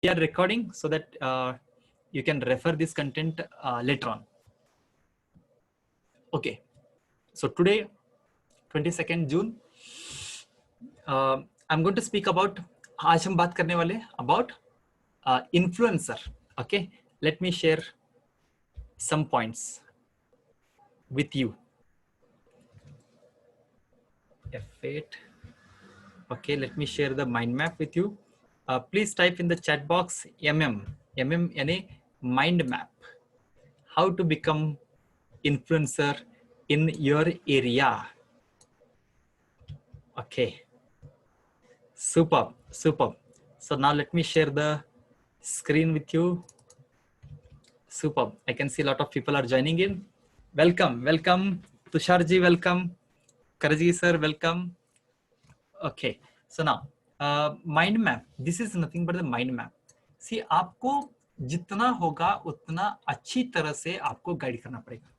We are recording so that you can refer this content later on. Okay, so today, 22nd June, I'm going to speak about, आज हम बात करने वाले about influencer. Okay, let me share some points with you. F8. Okay, let me share the mind map with you. Please type in the chat box MM यानी mind map. How to become influencer in your area. Okay, superb. So now let me share the screen with you. Superb. I can see a lot of people are joining in. Welcome Tusharji, welcome Karji sir, welcome. Okay, so now mind map. This is nothing but the mind map. See, आपको जितना होगा उतना अच्छी तरह से आपको guide करना पड़ेगा.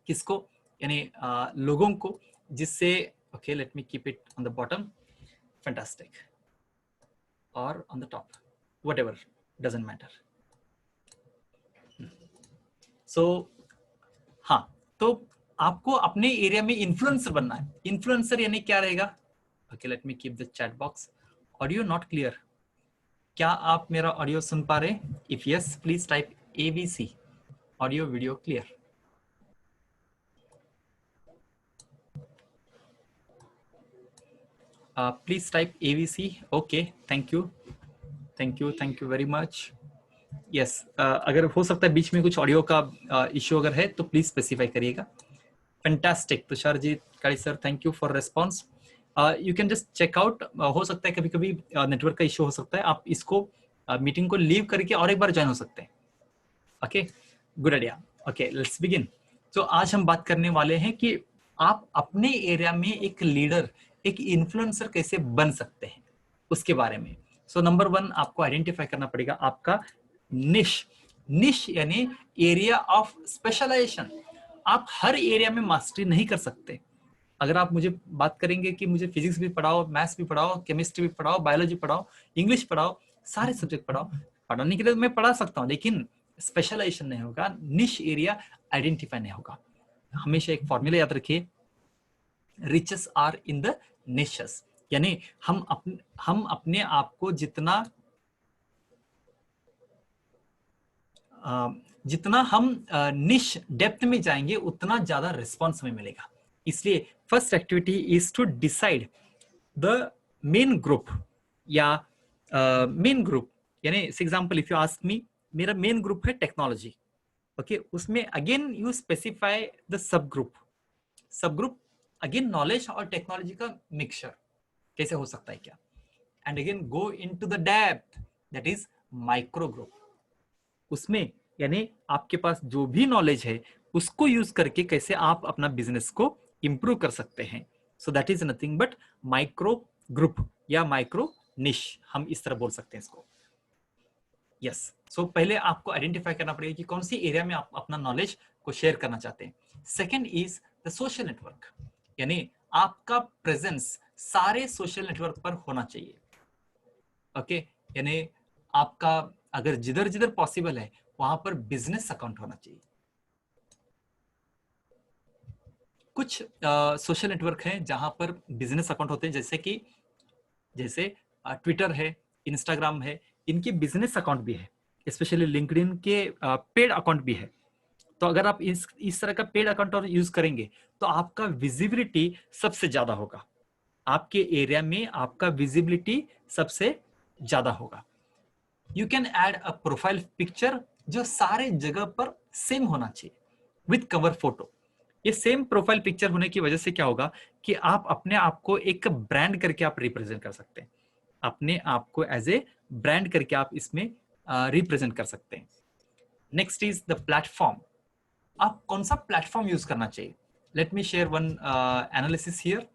किसको? यानी लोगों को, जिससे okay, let me keep it on the bottom. Fantastic. Or on the top, whatever, doesn't matter. So हाँ, तो आपको अपने एरिया में इन्फ्लुएंसर बनना है. इन्फ्लुएंसर यानी क्या रहेगा? Okay, let me keep the chat box. Audio not clear. क्या आप मेरा ऑडियो सुन पा रहे? If yes, please type AVC. Audio video clear. Please type AVC. Okay, thank you very much. Yes, अगर हो सकता है बीच में कुछ ऑडियो का इश्यू अगर है तो प्लीज स्पेसिफाई करिएगा. Fantastic Tushar ji, Kadi sir, thank you for response. You can just check out. हो सकता है कभी कभी नेटवर्क का इश्यू हो सकता है. आप इसको मीटिंग को लीव करके और एक बार ज्वाइन हो सकते हैं. Okay, good idea. Okay, let's begin. तो आज हम बात करने वाले हैं कि आप अपने एरिया में एक लीडर, एक इन्फ्लुएंसर कैसे बन सकते हैं, उसके बारे में. सो नंबर 1, आपको आइडेंटिफाई करना पड़ेगा आपका निश यानी एरिया ऑफ स्पेशलाइजेशन. आप हर एरिया में मास्टरी नहीं कर सकते. अगर आप मुझे बात करेंगे कि मुझे फिजिक्स भी पढ़ाओ, मैथ्स भी पढ़ाओ, केमिस्ट्री भी पढ़ाओ, बायोलॉजी पढ़ाओ, इंग्लिश पढ़ाओ, सारे सब्जेक्ट पढ़ाओ, पढ़ाने के लिए मैं पढ़ा सकता हूँ, लेकिन स्पेशलाइजेशन नहीं होगा, निश एरिया आइडेंटिफाई नहीं होगा. हमेशा एक फॉर्मूला याद रखिए, riches are in the niches. यानी हम अपने आप को जितना हम निश डेप्थ में जाएंगे उतना ज्यादा रिस्पॉन्स हमें मिलेगा. इसलिए first activity is to decide the main group या मेन ग्रुप. यानी for example if you ask me, मेरा मेन ग्रुप है टेक्नोलॉजी. ओके, उसमें again you specify the sub group again knowledge और टेक्नोलॉजी का मिक्सचर कैसे हो सकता है क्या. And again go into the depth, that is micro group. उसमें यानी आपके पास जो भी नॉलेज है उसको यूज करके कैसे आप अपना बिजनेस को इंप्रूव कर सकते हैं. So that is nothing but micro group या माइक्रो निश, हम इस तरह बोल सकते हैं इसको. यस, सो पहले आपको आइडेंटिफाई करना पड़ेगा कि कौन सी एरिया में आप अपना नॉलेज को शेयर करना चाहते हैं. Second is the social network. यानी आपका प्रेजेंस सारे सोशल नेटवर्क पर होना चाहिए. ओके, यानी आपका अगर जिधर जिधर पॉसिबल है वहां पर बिजनेस अकाउंट होना चाहिए. कुछ सोशल नेटवर्क हैं जहां पर बिजनेस अकाउंट होते हैं, जैसे ट्विटर है, इंस्टाग्राम है, इनके बिजनेस अकाउंट भी है. स्पेशली लिंक्डइन के पेड अकाउंट भी है. तो अगर आप इस तरह का पेड अकाउंट और यूज करेंगे तो आपका विजिबिलिटी सबसे ज्यादा होगा. आपके एरिया में आपका विजिबिलिटी सबसे ज्यादा होगा. You can add a profile picture जो सारे जगह पर सेम होना चाहिए विद कवर फोटो. ये सेम प्रोफाइल पिक्चर होने की वजह से क्या होगा कि आप अपने आप को एक ब्रांड करके आप रिप्रेजेंट कर सकते हैं. अपने आप को एज ए ब्रांड करके आप इसमें रिप्रेजेंट कर सकते हैं. Next is the platform. आप कौन सा प्लेटफॉर्म यूज करना चाहिए. Late me share one analysis here.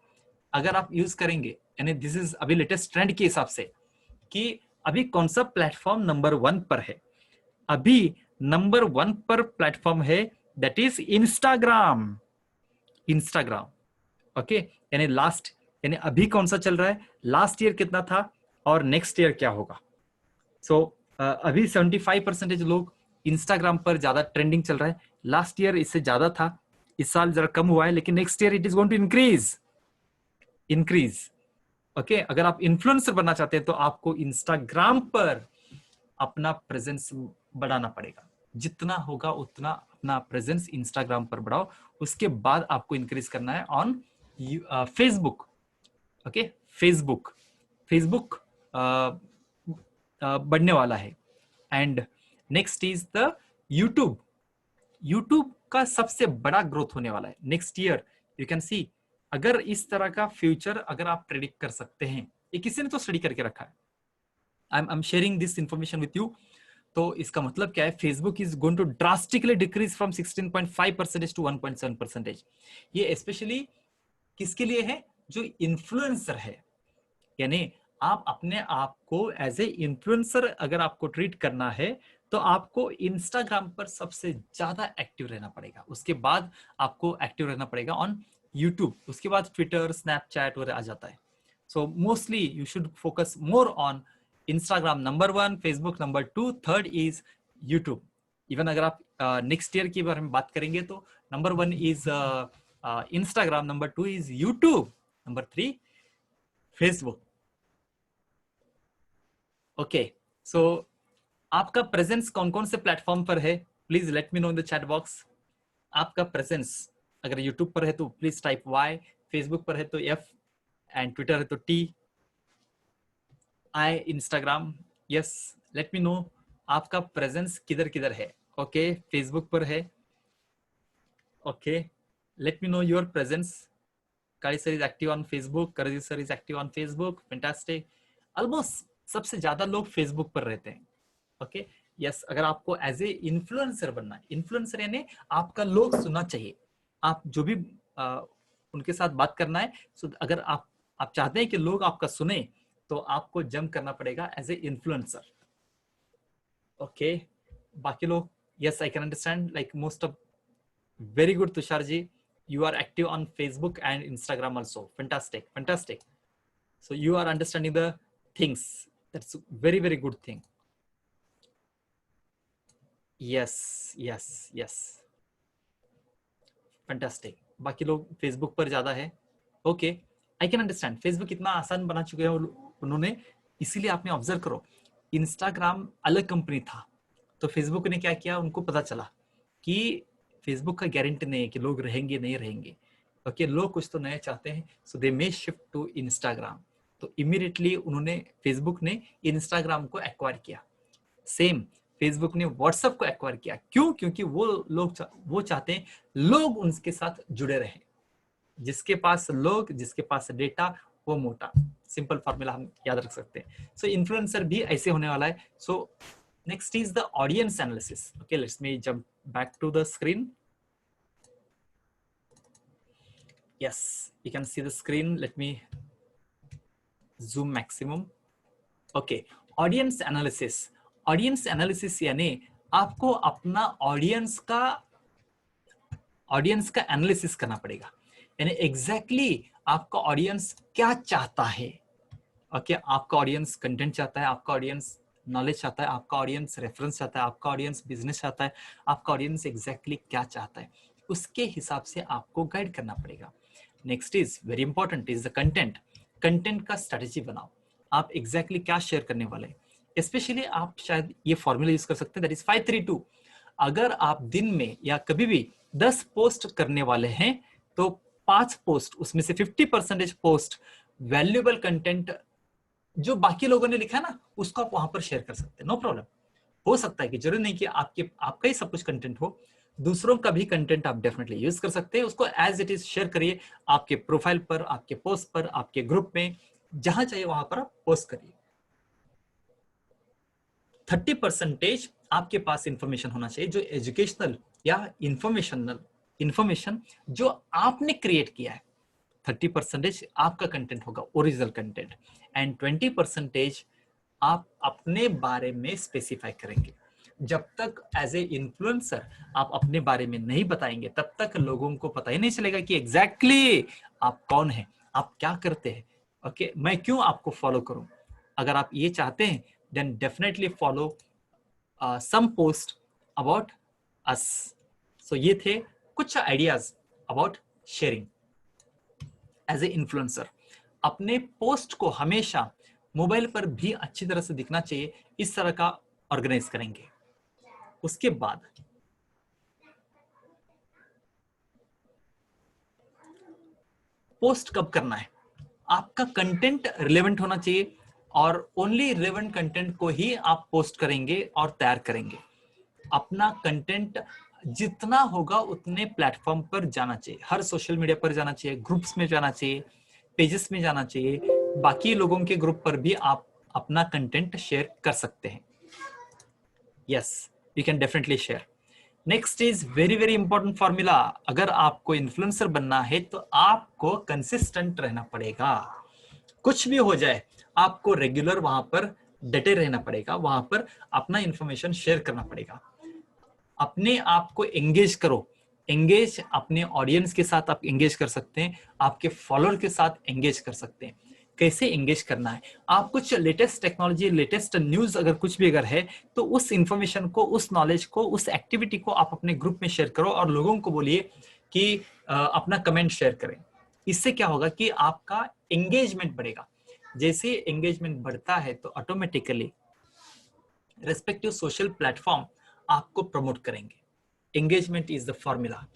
अगर आप यूज करेंगे, यानी दिस इज अभी लेटेस्ट ट्रेंड के हिसाब से, कि अभी कौन सा प्लेटफॉर्म नंबर 1 पर है. अभी नंबर 1 पर प्लेटफॉर्म है दैट इज इंस्टाग्राम. ओके, यानी अभी कौन सा चल रहा है, लास्ट ईयर कितना था और नेक्स्ट ईयर क्या होगा. सो अभी 75% लोग इंस्टाग्राम पर ज्यादा ट्रेंडिंग चल रहा है। लास्ट ईयर इससे ज्यादा था, इस साल जरा कम हुआ है, लेकिन next year it is going to increase. Okay, अगर आप इन्फ्लुएंसर बनना चाहते हैं तो आपको इंस्टाग्राम पर अपना प्रेजेंस बढ़ाना पड़ेगा। जितना होगा उतना अपना प्रेजेंस इंस्टाग्राम पर बढ़ाओ। उसके बाद आपको इंक्रीज करना है ऑन फेसबुक। ओके, फेसबुक बढ़ने वाला है। And next is the YouTube. YouTube का सबसे बड़ा ग्रोथ होने वाला है next year. You can see, अगर इस तरह का फ्यूचर अगर आप प्रेडिक्ट कर सकते हैं, ये किसी ने तो स्टडी करके रखा है, I am sharing this information with you. तो इसका मतलब क्या है, Facebook is going to drastically decrease from 16.5% to 1.7%। ये स्पेशली किसके लिए है, जो इन्फ्लुएंसर है। यानी आप अपने आप को एज ए इन्फ्लुएंसर अगर आपको ट्रीट करना है तो आपको इंस्टाग्राम पर सबसे ज्यादा एक्टिव रहना पड़ेगा। उसके बाद आपको एक्टिव रहना पड़ेगा ऑन यूट्यूब, उसके बाद ट्विटर, स्नैपचैट वगैरह आ जाता है। So mostly you should focus more on Instagram number 1, Facebook number 2, third is YouTube. Even अगर आप नेक्स्ट ईयर के बारे में बात करेंगे तो number 1 is Instagram, number 2 is YouTube, number 3 Facebook. Okay, so आपका प्रेजेंस कौन कौन से प्लेटफॉर्म पर है, please let me know in the chat box. आपका प्रेजेंस अगर यूट्यूब पर है तो प्लीज टाइप Y, फेसबुक पर है तो F, एंड ट्विटर है तो T, I, Instagram yes. Late me no आपका प्रेजेंस किधर किधर है। ओके, फेसबुक पर है। Okay, let me know your presence. Kari sir is active on Facebook, Karajit sir is active on Facebook, fantastic। Almost सबसे ज्यादा लोग फेसबुक पर रहते हैं। ओके यस, अगर आपको एज ए इन्फ्लुएंसर बनना है, इन्फ्लुएंसर यानी आपका लोग सुनना चाहिए, आप जो भी उनके साथ बात करना है। सो अगर आप चाहते हैं कि लोग आपका सुने तो आपको जंप करना पड़ेगा एज ए इन्फ्लुएंसर। ओके, बाकी लोग yes I can understand, like most of, very good Tushar ji, you are active on Facebook and Instagram also, fantastic। So you are understanding the things, that's very very good thing। yes fantastic। बाकी लोग Facebook पर ज्यादा है। Okay, I can understand, Facebook इतना आसान बना चुके हैं उन्होंने, इसीलिए आपने ऑब्जर्व करो, इंस्टाग्राम अलग कंपनी था तो फेसबुक ने क्या किया, उनको पता चला कि फेसबुक का गारंटी नहीं है कि लोग रहेंगे नहीं रहेंगे। ओके, लोग कुछ तो नया चाहते हैं, सो दे मे शिफ्ट टू इंस्टाग्राम। तो इमीडिएटली उन्होंने, फेसबुक ने इंस्टाग्राम को एक्वायर किया। सेम फेसबुक ने व्हाट्सएप को एक्वायर किया। क्यों? क्योंकि वो चाहते हैं लोग उनके साथ जुड़े रहे। जिसके पास लोग, जिसके पास डेटा, वो मोटा। सिंपल फॉर्मूला हम याद रख सकते हैं। सो इन्फ्लुएंसर भी ऐसे होने वाला है। So next is the audience analysis. Okay, let's me jump back to the screen. yes, you can see the screen, let me zoom maximum। okay, audience analysis यानी आपको अपना ऑडियंस का एनालिसिस करना पड़ेगा। यानी एग्जैक्टली आपका ऑडियंस क्या चाहता है। ओके, आपका ऑडियंस कंटेंट चाहता है, आपका ऑडियंस नॉलेज चाहता है, आपका ऑडियंस रेफरेंस चाहता है, आपका ऑडियंस बिजनेस चाहता है, आपका ऑडियंस एग्जैक्टली क्या चाहता है, उसके हिसाब से आपको गाइड करना पड़ेगा। Next is very important is the content का स्ट्रेटेजी बनाओ। आप एग्जैक्टली क्या शेयर करने वाले हैं। स्पेशली आप शायद ये फॉर्मूला यूज कर सकते हैं, दैट इज 532। अगर आप दिन में या कभी भी 10 पोस्ट करने वाले हैं तो 5 पोस्ट, उसमें से 50% पोस्ट वैल्यूएबल कंटेंट जो बाकी लोगों ने लिखा है ना, उसको आप वहां पर शेयर कर सकते हैं, नो प्रॉब्लम। हो सकता है कि जरूरी नहीं कि आपका ही सब कुछ कंटेंट हो, दूसरों का भी कंटेंट आप डेफिनेटली यूज कर सकते हैं। उसको एज इट इज शेयर करिए, आपके प्रोफाइल पर, आपके पोस्ट पर, आपके ग्रुप में, जहां चाहिए वहां पर आप पोस्ट करिए। 30% आपके पास इंफॉर्मेशन होना चाहिए जो एजुकेशनल या इंफॉर्मेशन जो आपने क्रिएट किया है। 30% आपका कंटेंट होगा, ओरिजिनल कंटेंट, एंड 20% आप अपने बारे में स्पेसिफाई करेंगे। जब तक एज ए इन्फ्लुएंसर आप अपने बारे में नहीं बताएंगे तब तक लोगों को पता ही नहीं चलेगा कि एग्जैक्टली आप कौन हैं, आप क्या करते हैं। ओके, मैं क्यों आपको फॉलो करूं। अगर आप ये चाहते हैं then definitely follow some post about us. So ये थे कुछ ideas about sharing as a influencer. अपने पोस्ट को हमेशा मोबाइल पर भी अच्छी तरह से दिखना चाहिए, इस तरह का ऑर्गेनाइज करेंगे. उसके बाद पोस्ट कब करना है, आपका कंटेंट रिलेवेंट होना चाहिए और ओनली रिलेवेंट कंटेंट को ही आप पोस्ट करेंगे और तैयार करेंगे. अपना कंटेंट जितना होगा उतने प्लेटफॉर्म पर जाना चाहिए, हर सोशल मीडिया पर जाना चाहिए, ग्रुप्स में जाना चाहिए, पेजेस में जाना चाहिए, बाकी लोगों के ग्रुप पर भी आप अपना कंटेंट शेयर कर सकते हैं. Yes, you can definitely share. Next is very very important formula. अगर आपको इन्फ्लुएंसर बनना है तो आपको कंसिस्टेंट रहना पड़ेगा. कुछ भी हो जाए आपको रेगुलर वहां पर डटे रहना पड़ेगा, वहां पर अपना इंफॉर्मेशन शेयर करना पड़ेगा. अपने आप को एंगेज करो. एंगेज अपने ऑडियंस के साथ आप एंगेज कर सकते हैं, आपके फॉलोअर के साथ एंगेज कर सकते हैं. कैसे एंगेज करना है, आप कुछ लेटेस्ट टेक्नोलॉजी, लेटेस्ट न्यूज अगर कुछ भी अगर है तो उस इंफॉर्मेशन को, उस नॉलेज को, उस एक्टिविटी को आप अपने ग्रुप में शेयर करो और लोगों को बोलिए कि अपना कमेंट शेयर करें. इससे क्या होगा कि आपका एंगेजमेंट बढ़ेगा. जैसे एंगेजमेंट बढ़ता है तो ऑटोमेटिकली रेस्पेक्टिव सोशल प्लेटफॉर्म आपको प्रमोट करेंगे. Engagement is the formula.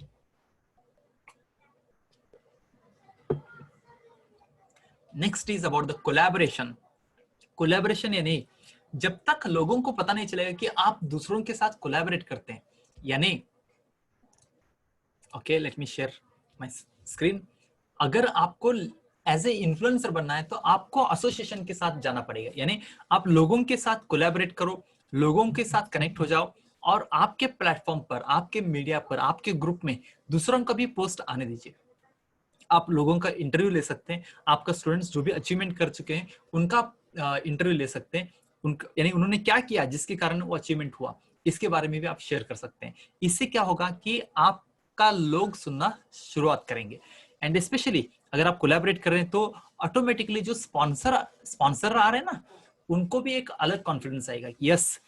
Next is about the collaboration. Collaboration यानी जब तक लोगों को पता नहीं चलेगा कि आप दूसरों के साथ कोलैबोरेट करते हैं, यानी okay, let me share my screen. अगर आपको एज ए इन्फ्लुएंसर बनना है तो आपको एसोसिएशन के साथ जाना पड़ेगा, यानी आप लोगों के साथ कोलैबोरेट करो, लोगों के साथ कनेक्ट हो जाओ और आपके प्लेटफॉर्म पर, आपके मीडिया पर, आपके ग्रुप में दूसरों का भी पोस्ट आने दीजिए. आप लोगों का इंटरव्यू ले सकते हैं, आपका स्टूडेंट्स जो भी अचीवमेंट कर चुके हैं उनका इंटरव्यू ले सकते हैं, उनका यानी उन्होंने क्या किया जिसके कारण वो अचीवमेंट हुआ, इसके बारे में भी आप शेयर कर सकते हैं. इससे क्या होगा कि आपका लोग सुनना शुरुआत करेंगे. एंड स्पेशली अगर आप कोलैबोरेट कर रहे हैं तो ऑटोमेटिकली जो स्पॉन्सर आ रहे हैं ना, उनको भी एक अलग कॉन्फिडेंस आएगा कि यस,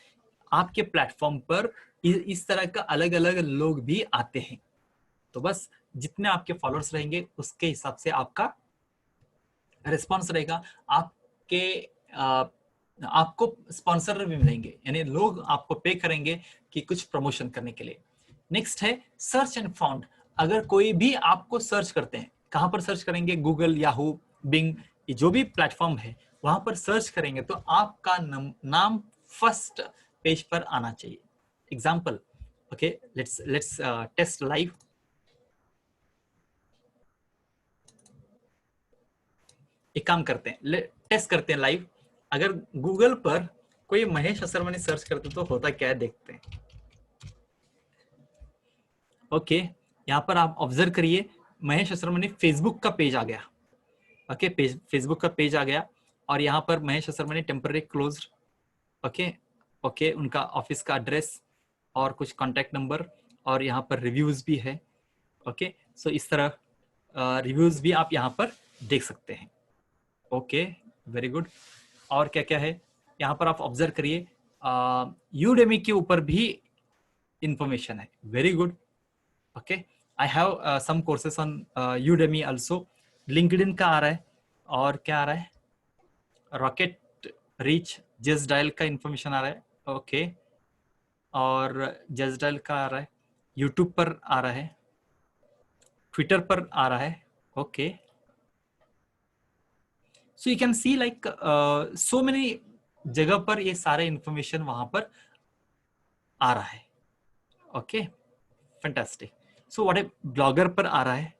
आपके प्लेटफॉर्म पर इस तरह का अलग अलग लोग भी आते हैं. तो बस जितने आपके फॉलोअर्स रहेंगे उसके हिसाब से आपका रिस्पॉन्स रहेगा. आपको स्पॉन्सर भी मिलेंगे, यानी लोग आपको पे करेंगे कि कुछ प्रमोशन करने के लिए. नेक्स्ट है सर्च एंड फाउंड. अगर कोई भी आपको सर्च करते हैं, कहां पर सर्च करेंगे, गूगल, याहू, बिंग, जो भी प्लेटफॉर्म है वहां पर सर्च करेंगे तो आपका नाम फर्स्ट पेज पर आना चाहिए. Example, okay, let's test live. एक काम करते हैं, टेस्ट करते हैं लाइव. अगर गूगल पर कोई महेश असरमनी सर्च करते तो होता क्या है, देखते हैं. ओके, यहाँ पर आप ऑब्जर्व करिए, महेश असरमनी फेसबुक का पेज आ गया. ओके, फेसबुक का पेज आ गया और यहाँ पर Mahesh Asarmani temporary closed. Okay okay, उनका ऑफिस का एड्रेस और कुछ कॉन्टैक्ट नंबर और यहाँ पर रिव्यूज भी है. ओके, सो इस तरह रिव्यूज भी आप यहाँ पर देख सकते हैं. Okay, very good. और क्या क्या है यहाँ पर आप ऑब्जर्व करिए, यूडेमी के ऊपर भी इंफॉर्मेशन है. Very good. Okay, I have some courses on Udemy also. LinkedIn का आ रहा है और क्या आ रहा है, रॉकेट रीच, जस्ट डायल का इंफॉर्मेशन आ रहा है. ओके, और जस्ट डायल का आ रहा है, यूट्यूब पर आ रहा है, ट्विटर पर आ रहा है. Okay, so you can see like so many जगह पर ये सारे इंफॉर्मेशन वहां पर आ रहा है. Okay, fantastic. सो व्हाट है, ब्लॉगर पर आ रहा है.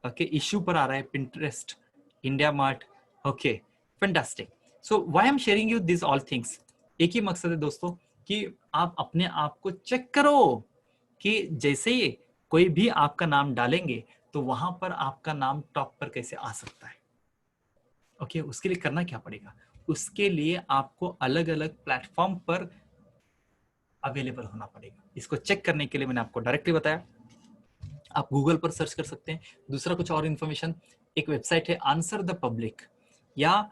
ओके, इश्यू पर आ रहा है, Pinterest, India mart. Okay, fantastic. So why I am sharing you this all things. एक ही मकसद है दोस्तों कि आप अपने आप को चेक करो कि जैसे ही कोई भी आपका नाम डालेंगे तो वहां पर आपका नाम टॉप पर कैसे आ सकता है. ओके, उसके लिए करना क्या पड़ेगा, उसके लिए आपको अलग अलग प्लेटफॉर्म पर अवेलेबल होना पड़ेगा. इसको चेक करने के लिए मैंने आपको डायरेक्टली बताया, आप गूगल पर सर्च कर सकते हैं. दूसरा कुछ और इंफॉर्मेशन, एक वेबसाइट है आंसर द पब्लिक, या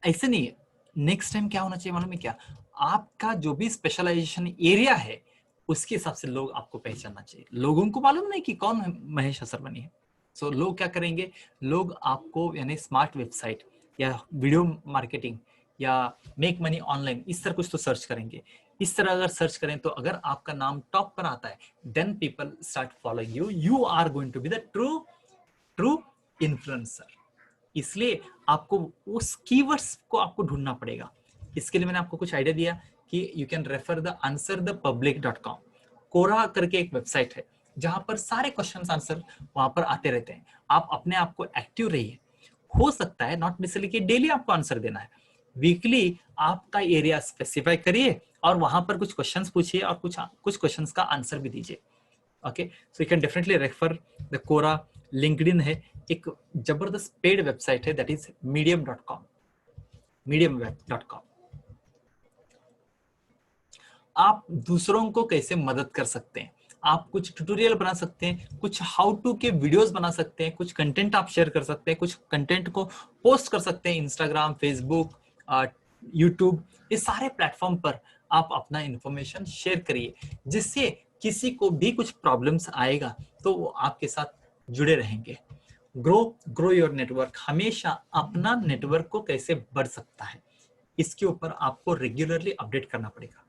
ऐसे नहीं, नेक्स्ट टाइम क्या होना चाहिए मालूम है क्या, आपका जो भी स्पेशलाइजेशन एरिया है उसके हिसाब से लोग आपको पहचानना चाहिए। लोगों को मालूम नहीं कि कौन महेश असरमनी है। सो लोग क्या करेंगे, लोग आपको यानी स्मार्ट वेबसाइट या वीडियो मार्केटिंग या मेक मनी ऑनलाइन इस तरह कुछ तो सर्च करेंगे। इस तरह अगर सर्च करें तो अगर आपका नाम टॉप पर आता है, then people start following you, you are going to be the true influencer. इसलिए आपको उस कीवर्ड्स को आपको ढूंढना पड़ेगा। इसके लिए मैंने आपको कुछ आइडिया दिया कि you can refer the answerthepublic.com। कोरा करके एक वेबसाइट है जहां पर सारे क्वेश्चन आंसर वहां पर आते रहते हैं। आप अपने आप को एक्टिव रहिए। हो सकता है नॉट नेसेसरली कि डेली आपको आंसर देना है, वीकली आपका एरिया स्पेसिफाई करिए और वहां पर कुछ क्वेश्चंस पूछिए और कुछ क्वेश्चंस का आंसर भी दीजिए। Okay, so you can definitely refer the Quora. LinkedIn है, एक जबरदस्त पेड वेबसाइट है, दैट इज medium.com। medium.com। आप दूसरों को कैसे मदद कर सकते हैं, आप कुछ ट्यूटोरियल बना सकते हैं, कुछ हाउ टू के वीडियोस बना सकते हैं, कुछ कंटेंट आप शेयर कर सकते हैं, कुछ कंटेंट को पोस्ट कर सकते हैं इंस्टाग्राम, फेसबुक, यूट्यूब, ये सारे प्लेटफॉर्म पर आप अपना इंफॉर्मेशन शेयर करिए, जिससे किसी को भी कुछ प्रॉब्लम्स आएगा तो वो आपके साथ जुड़े रहेंगे। Grow your network. हमेशा अपना नेटवर्क को कैसे बढ़ सकता है इसके ऊपर आपको रेगुलरली अपडेट करना पड़ेगा।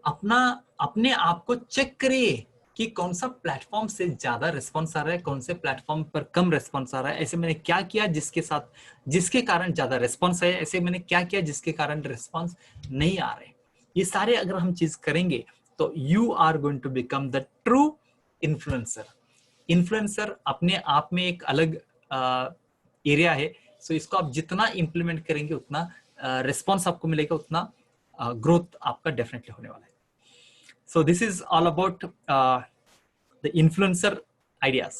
अपने आप को चेक करिए कि कौन सा प्लेटफॉर्म से ज्यादा रिस्पॉन्स आ रहा है, कौन से प्लेटफॉर्म पर कम रिस्पॉन्स आ रहा है। ऐसे मैंने क्या किया जिसके कारण ज्यादा रिस्पॉन्स है, ऐसे मैंने क्या किया जिसके कारण रिस्पॉन्स नहीं आ रहे। ये सारे अगर हम चीज करेंगे तो you are going to become the true influencer. Influencer अपने आप में एक अलग एरिया है। सो इसको आप जितना इंप्लीमेंट करेंगे उतना रिस्पॉन्स आपको मिलेगा, उतना ग्रोथ आपका डेफिनेटली होने वाला है। So this is all about the influencer ideas.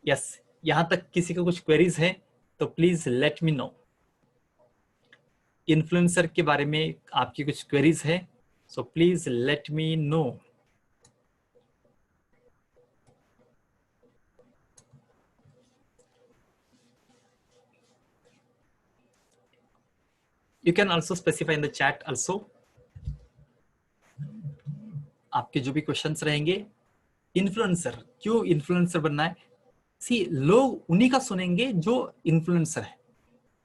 Yes, यहां तक किसी को कुछ क्वेरीज है तो please let me no. Influencer के बारे में आपकी कुछ क्वेरीज है, so please let me no. You can also specify in the chat also। आपके जो भी क्वेश्चंस रहेंगे, इन्फ्लुएंसर क्यों इन्फ्लुएंसर बनना है, सी लोग उन्हीं का सुनेंगे जो इन्फ्लुएंसर है।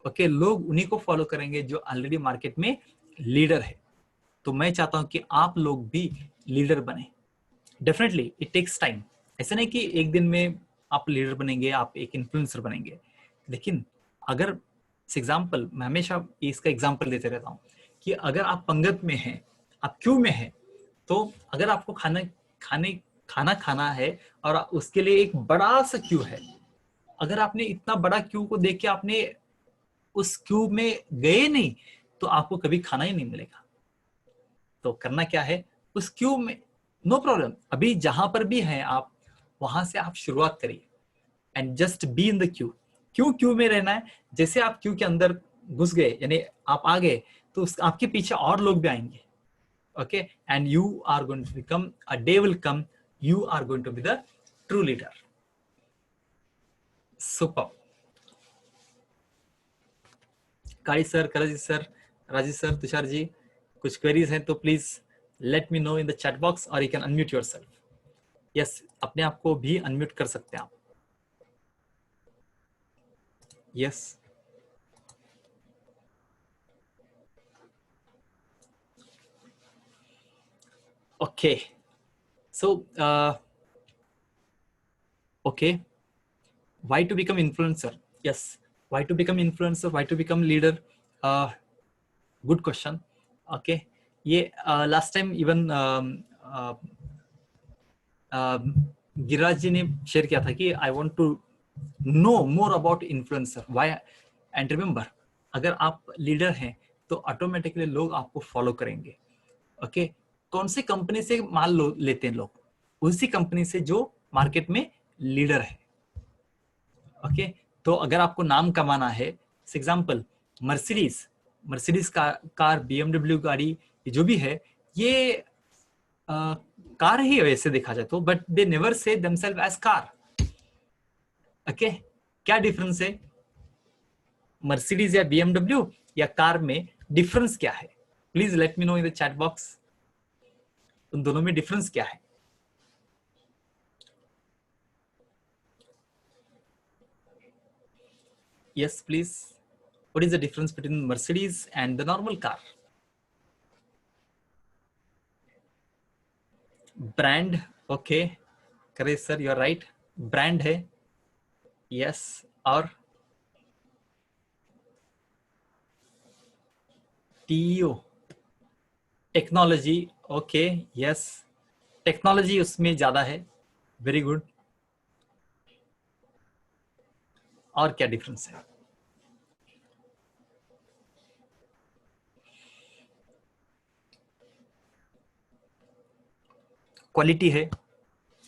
ओके, लोग उन्हीं को फॉलो करेंगे जो ऑलरेडी मार्केट में लीडर है। तो मैं चाहता हूं कि आप लोग भी लीडर बने। Definitely it takes time. ऐसा नहीं कि एक दिन में आप लीडर बनेंगे, आप एक इन्फ्लुएंसर बनेंगे। लेकिन अगर एग्जाम्पल, मैं हमेशा इसका एग्जाम्पल देते रहता हूँ कि अगर आप पंगत में हैं, आप क्यू में हैं, तो अगर आपको खाना खाना है और उसके लिए एक बड़ा सा क्यू है, अगर आपने इतना बड़ा क्यू को देख के आपने उस क्यू में गए नहीं तो आपको कभी खाना ही नहीं मिलेगा। तो करना क्या है, उस क्यू में नो प्रॉब्लम, अभी जहां पर भी हैं आप वहां से आप शुरुआत करिए and just be in the Q. Q में रहना है। जैसे आप क्यू के अंदर घुस गए यानी आप आ गए तो आपके पीछे और लोग भी आएंगे। Okay, and you are going to become, a day will come, you are going to be the true leader. Super. Kadi sir, Karji sir, Rajesh sir, Tushar ji, कुछ क्वेरीज हैं तो please let me know in the chat box और you can unmute yourself. Yes, अपने आप को भी unmute कर सकते हैं आप। Yes, okay, so okay, why to become influencer? Yes, why to become influencer, why to become leader? Good question. Okay, ये last time even Giriraj ji ने शेयर किया था कि I want to know more about influencer why. And remember, अगर आप leader हैं तो automatically लोग आपको फॉलो करेंगे। ओके, कौन सी कंपनी से माल लेते हैं लोग, उसी कंपनी से जो मार्केट में लीडर है। ओके, तो अगर आपको नाम कमाना है, एग्जाम्पल मर्सिडीज कार, बीएमडब्ल्यू गाड़ी, जो भी है ये कार ही है वैसे देखा जाए तो, but they never say themselves as car. Okay, क्या डिफरेंस है मर्सिडीज या बीएमडब्ल्यू या कार में, डिफरेंस क्या है? Please let me know in the chat box, उन दोनों में डिफरेंस क्या है? Yes please, what is the difference between Mercedes and the normal car? Brand, okay, Kare sir, you are right, brand है, यस। और टीओ, टेक्नोलॉजी, ओके, यस, टेक्नोलॉजी उसमें ज्यादा है, वेरी गुड। और क्या डिफरेंस है? क्वालिटी है।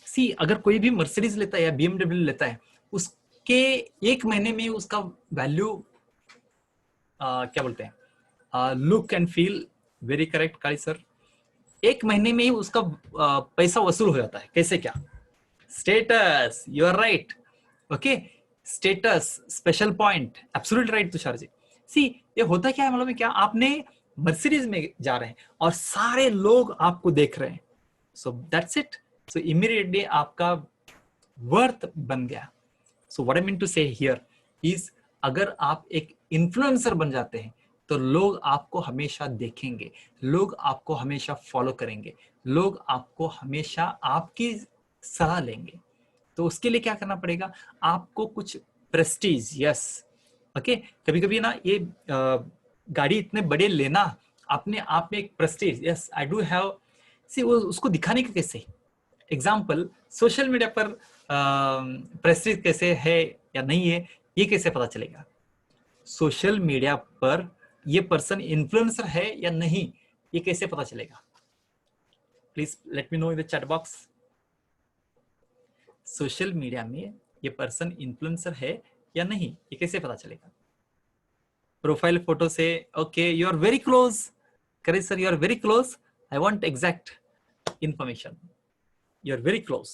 सी, अगर कोई भी मर्सिडीज लेता है या बीएमडब्ल्यू लेता है, उसके एक महीने में उसका वैल्यू क्या बोलते हैं, look and feel, very correct Kali sir, एक महीने में ही उसका पैसा वसूल हो जाता है। कैसे क्या? Status, you are right, okay, status, special point, absolutely right Tushar ji. See, ये होता क्या है मालूम है क्या, आपने मर्सिडीज में जा रहे हैं और सारे लोग आपको देख रहे हैं, so that's it, so immediately आपका वर्थ बन गया। So what I mean to say here is, अगर आप एक इन्फ्लुएंसर बन जाते हैं तो लोग आपको हमेशा देखेंगे, लोग आपको हमेशा फॉलो करेंगे, लोग आपको हमेशा आपकी सलाह लेंगे। तो उसके लिए क्या करना पड़ेगा, आपको कुछ प्रेस्टीज, यस, ओके, कभी कभी ना ये गाड़ी इतने बड़े लेना अपने आप में एक prestige, yes I do have, see उसको दिखाने का कैसे, एग्जाम्पल सोशल मीडिया पर प्रेस्टीज कैसे है या नहीं है, ये कैसे पता चलेगा? सोशल मीडिया पर ये पर्सन इन्फ्लुएंसर है या नहीं, ये कैसे पता चलेगा? Please let me know in the chat box. Social media में ये पर्सन इन्फ्लुएंसर है या नहीं, ये कैसे पता चलेगा? प्रोफाइल फोटो से, okay, you are very close, Kare sir, you are very close, I want exact information, you are very close,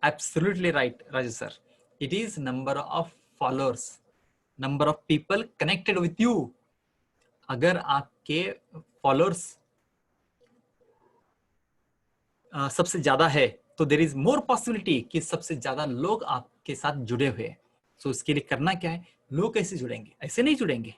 absolutely right Raju sir, it is number of followers, number of people connected with you। अगर आपके followers सबसे ज्यादा है तो there is more possibility कि सबसे ज्यादा लोग आपके साथ जुड़े हुए हैं। सो इसके लिए करना क्या है, लोग कैसे जुड़ेंगे, ऐसे नहीं जुड़ेंगे,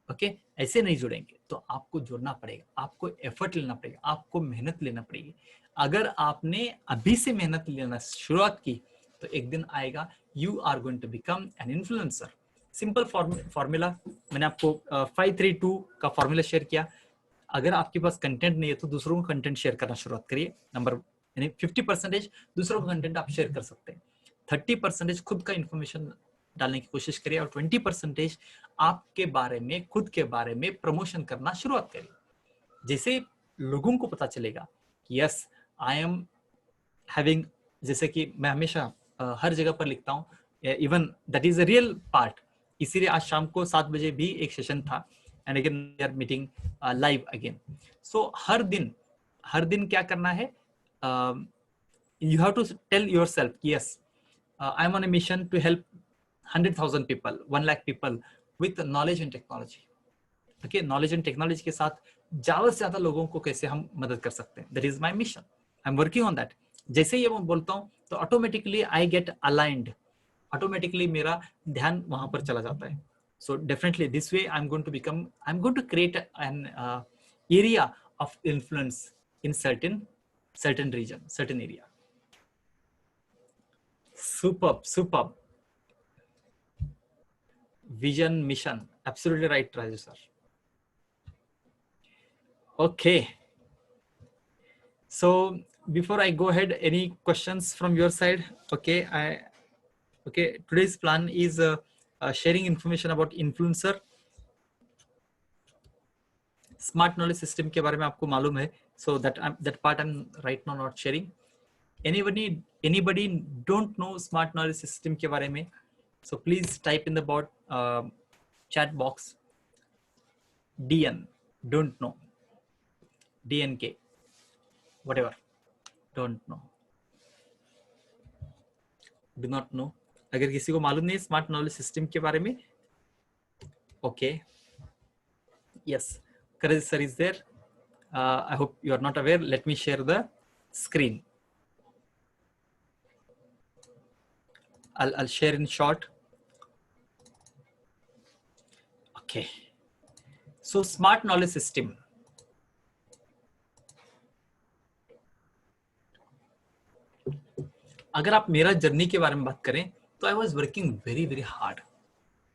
ओके, ऐसे नहीं जुड़ेंगे, तो आपको जुड़ना पड़ेगा, आपको एफर्ट लेना पड़ेगा, आपको मेहनत लेना पड़ेगी। अगर आपने अभी से मेहनत लेना शुरुआत की तो एक दिन आएगा, you are going to become an influencer. Simple formula मैंने आपको 532 का फॉर्मूला शेयर किया। अगर आपके पास कंटेंट नहीं है तो दूसरों को कंटेंट शेयर करना शुरुआत करिए। नंबर, यानी 50% दूसरों का कंटेंट आप शेयर कर सकते हैं, 30% खुद का इंफॉर्मेशन डालने की कोशिश करिए और 20% आपके बारे में, खुद के बारे में प्रमोशन करना शुरुआत करिए। जैसे लोगों को पता चलेगा कि यस आई एम हैविंग, जैसे कि मैं हमेशा हर जगह पर लिखता हूँ, even that is a real part. इसीलिए आज शाम को 7 बजे भी एक सेशन था, and again we are meeting live again. So हर दिन क्या करना है, you have to tell yourself, yes, I'm on a mission to help 100,000 people, 1 lakh people with knowledge and technology। Okay, knowledge and technology के साथ ज्यादा से ज्यादा लोगों को कैसे हम मदद कर सकते हैं, that is my mission, I am working on that. जैसे ही मैं बोलता हूँ तो automatically I get aligned, automatically मेरा ध्यान वहां पर चला जाता है। So definitely this way I am going to create an area of influence in certain region, certain area। Superb vision, mission, absolutely right Raju sir। Okay, so before I go ahead, any questions from your side? Okay, today's plan is sharing information about influencer। Smart knowledge system के बारे में आपको मालूम है, so that part I'm right now not sharing। anybody don't know smart knowledge system के बारे में, so please type in the chat box DN, don't know, DNK, whatever, don't know। Do not know. अगर किसी को मालूम नहीं smart knowledge system के बारे में, okay, yes, courage sir is there. I hope you are not aware. Let me share the screen. I'll share in short. Okay. So smart knowledge system. अगर आप मेरा जर्नी के बारे में बात करें तो I was working very very hard.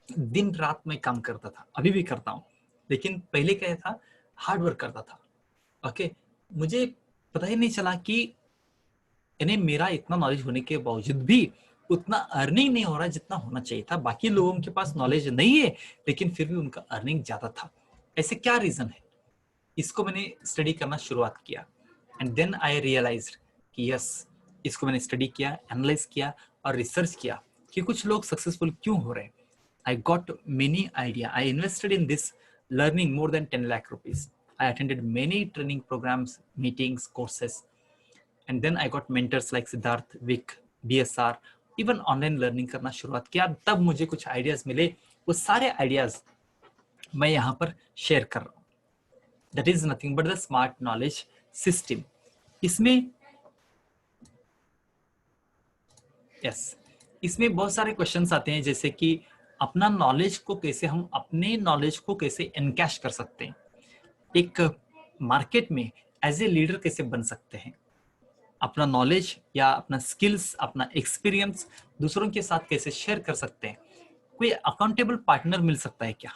दिन रात में काम करता था, अभी भी करता हूँ, लेकिन पहले क्या था, हार्ड वर्क करता था। ओके, मुझे पता ही नहीं चला कि यानी मेरा इतना नॉलेज होने के बावजूद भी उतना अर्निंग नहीं हो रहा जितना होना चाहिए था। बाकी लोगों के पास नॉलेज नहीं है लेकिन फिर भी उनका अर्निंग ज्यादा था। ऐसे क्या रीजन है? इसको मैंने स्टडी करना शुरुआत किया एंड देन आई रियलाइज्ड कि यस, इसको मैंने स्टडी किया, एनालाइज किया और रिसर्च किया कि कुछ लोग सक्सेसफुल क्यों हो रहे हैं। I got many idea, I invested in this learning more than 10 lakh rupees. I attended many training programs, meetings, courses, and then I got mentors like Siddharth, Vic, BSR, even online learning करना शुरुआत किया। तब मुझे कुछ ideas मिले, वो सारे ideas मैं यहाँ पर शेयर कर रहा हूँ। That is nothing but the smart knowledge system. इसमें इसमें बहुत सारे क्वेश्चंस आते हैं, जैसे कि अपना नॉलेज को कैसे, हम अपने नॉलेज को कैसे एनकैश कर सकते हैं, एक मार्केट में एज ए लीडर कैसे बन सकते हैं, अपना नॉलेज या अपना स्किल्स, अपना एक्सपीरियंस दूसरों के साथ कैसे शेयर कर सकते हैं, कोई अकाउंटेबल पार्टनर मिल सकता है क्या।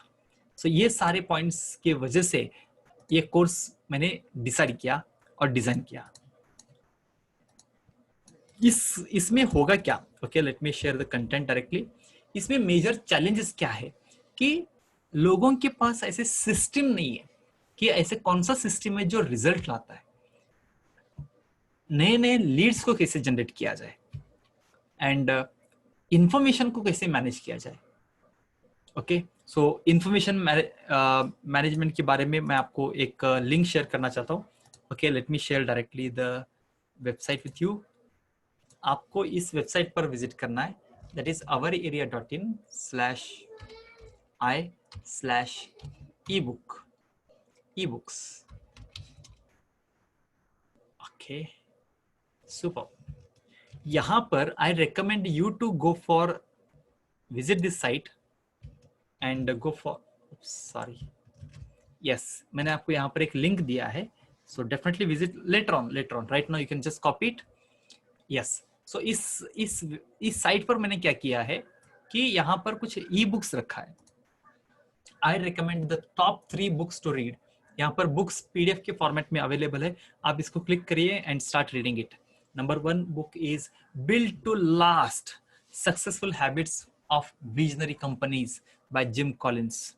सो ये सारे पॉइंट्स की वजह से ये कोर्स मैंने डिसाइड किया और डिजाइन किया। इसमें होगा क्या? Okay, let me share the content directly. इसमें मेजर चैलेंजेस क्या है कि लोगों के पास ऐसे सिस्टम नहीं है कि ऐसे कौन सा सिस्टम है जो रिजल्ट लाता है, नए नए लीड्स को कैसे जनरेट किया जाए एंड इंफॉर्मेशन को कैसे मैनेज किया जाए। ओके, सो इंफॉर्मेशन मैनेजमेंट के बारे में मैं आपको एक लिंक शेयर करना चाहता हूँ। Okay, let me share directly the website with you. आपको इस वेबसाइट पर विजिट करना है, that is ourarea.in/i/ebooks। Okay, super. यहाँ पर I recommend you to go for visit this site and go for, sorry, yes, मैंने आपको यहाँ पर एक लिंक दिया है, so definitely visit later on. Right now you can just copy it. Yes, so इस साइट पर मैंने क्या किया है कि यहाँ पर कुछ ई बुक्स रखा है। I recommend the top 3 books to read. यहाँ पर बुक्स पीडीएफ के फॉर्मेट में अवेलेबल है, आप इसको क्लिक करिए and start reading it. Number 1 book is build to last, successful habits of visionary companies by Jim Collins.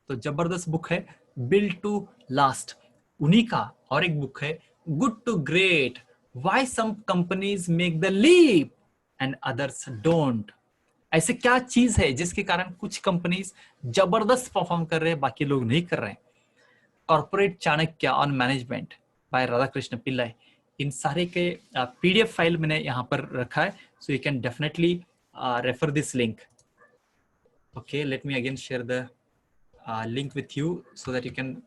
तो जबरदस्त बुक है, बिल्ड टू लास्ट उन्हीं का। और एक बुक है good to great, why some companies make the leap and others don't. ऐसे क्या चीज है जिसके कारण कुछ कंपनीज जबरदस्त परफॉर्म कर रहे हैं, बाकी लोग नहीं कर रहे हैं। Corporate Chanakya on management by Radhakrishna Pillai. इन सारे के पीडीएफ फाइल मैंने यहाँ पर रखा है, so you can definitely refer this link. Okay, let me again share the link with you so that you can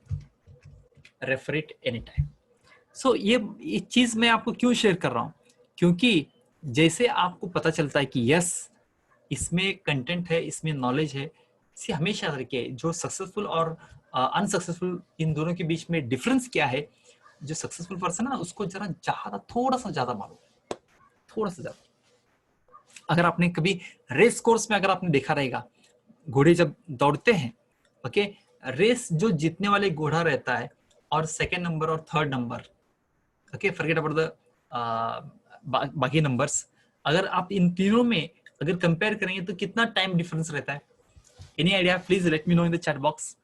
refer it any time. So ये चीज मैं आपको क्यों शेयर कर रहा हूँ, क्योंकि जैसे आपको पता चलता है कि यस इसमें कंटेंट है, इसमें नॉलेज है, इसे हमेशा करके जो सक्सेसफुल और अनसक्सेसफुल इन दोनों के बीच में डिफरेंस क्या है। जो सक्सेसफुल पर्सन है ना, उसको जरा ज्यादा, थोड़ा सा ज्यादा मालूम, थोड़ा सा ज्यादा। अगर आपने कभी रेस कोर्स में अगर आपने देखा रहेगा, घोड़े जब दौड़ते हैं, ओके, रेस जो जीतने वाले घोड़ा रहता है और सेकेंड नंबर और third number, okay, forget about the बाकी नंबर्स, अगर आप इन तीनों में अगर कंपेयर करेंगे तो कितना टाइम डिफरेंस रहता है? Any idea? Please let me know in the chat box.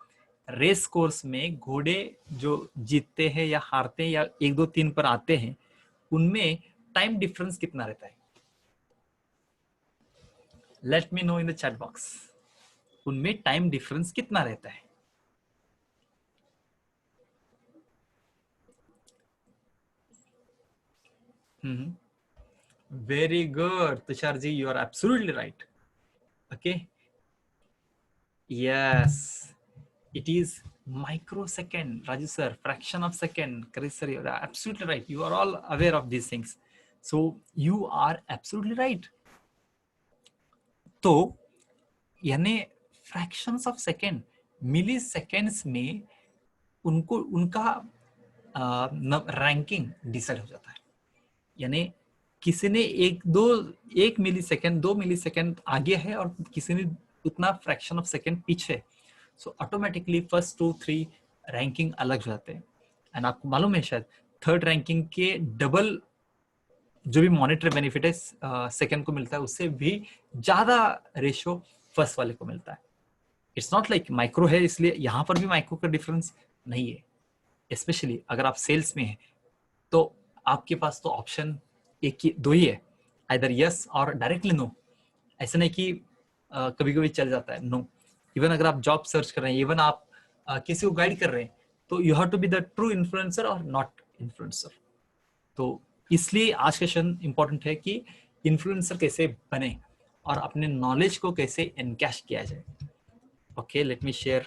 Race course में घोड़े जो जीतते हैं या हारते हैं या 1 2 3 पर आते हैं, उनमें टाइम डिफरेंस कितना रहता है? Late me know in the chat box, उनमें टाइम डिफरेंस कितना रहता है? Very good, Tushar ji, you are absolutely right. Okay. Yes, it is microsecond, Raju sir, fraction of second. Chris sir, you are absolutely right. You are all aware of these things. So you are absolutely right. तो यानी fractions of second, milliseconds में उनको उनका ranking decide हो जाता है। यानी किसी ने एक मिली सेकेंड 2 मिली सेकेंड आगे है और किसी ने उतना फ्रैक्शन ऑफ सेकेंड पीछे, सो ऑटोमेटिकली फर्स्ट 2 3 रैंकिंग अलग हो जाते हैं। एंड आपको मालूम है शायद थर्ड रैंकिंग के डबल जो भी मॉनेटरी बेनिफिट है सेकेंड को मिलता है, उससे भी ज्यादा रेशियो फर्स्ट वाले को मिलता है। इट्स नॉट लाइक माइक्रो है इसलिए यहाँ पर भी माइक्रो का डिफरेंस नहीं है। स्पेशली अगर आप सेल्स में हैं तो आपके पास तो ऑप्शन एक ही दो ही है, आइदर यस और डायरेक्टली नो। ऐसा नहीं कि कभी कभी चल जाता है नो। इवन अगर आप जॉब सर्च कर रहे हैं, इवन आप किसी को गाइड कर रहे हैं, तो you have to be the true influencer और नॉट इन्फ्लुएंसर। तो इसलिए आज का सेशन इंपॉर्टेंट है कि इन्फ्लुएंसर कैसे बने और अपने नॉलेज को कैसे एनकैश किया जाए। Okay, let me share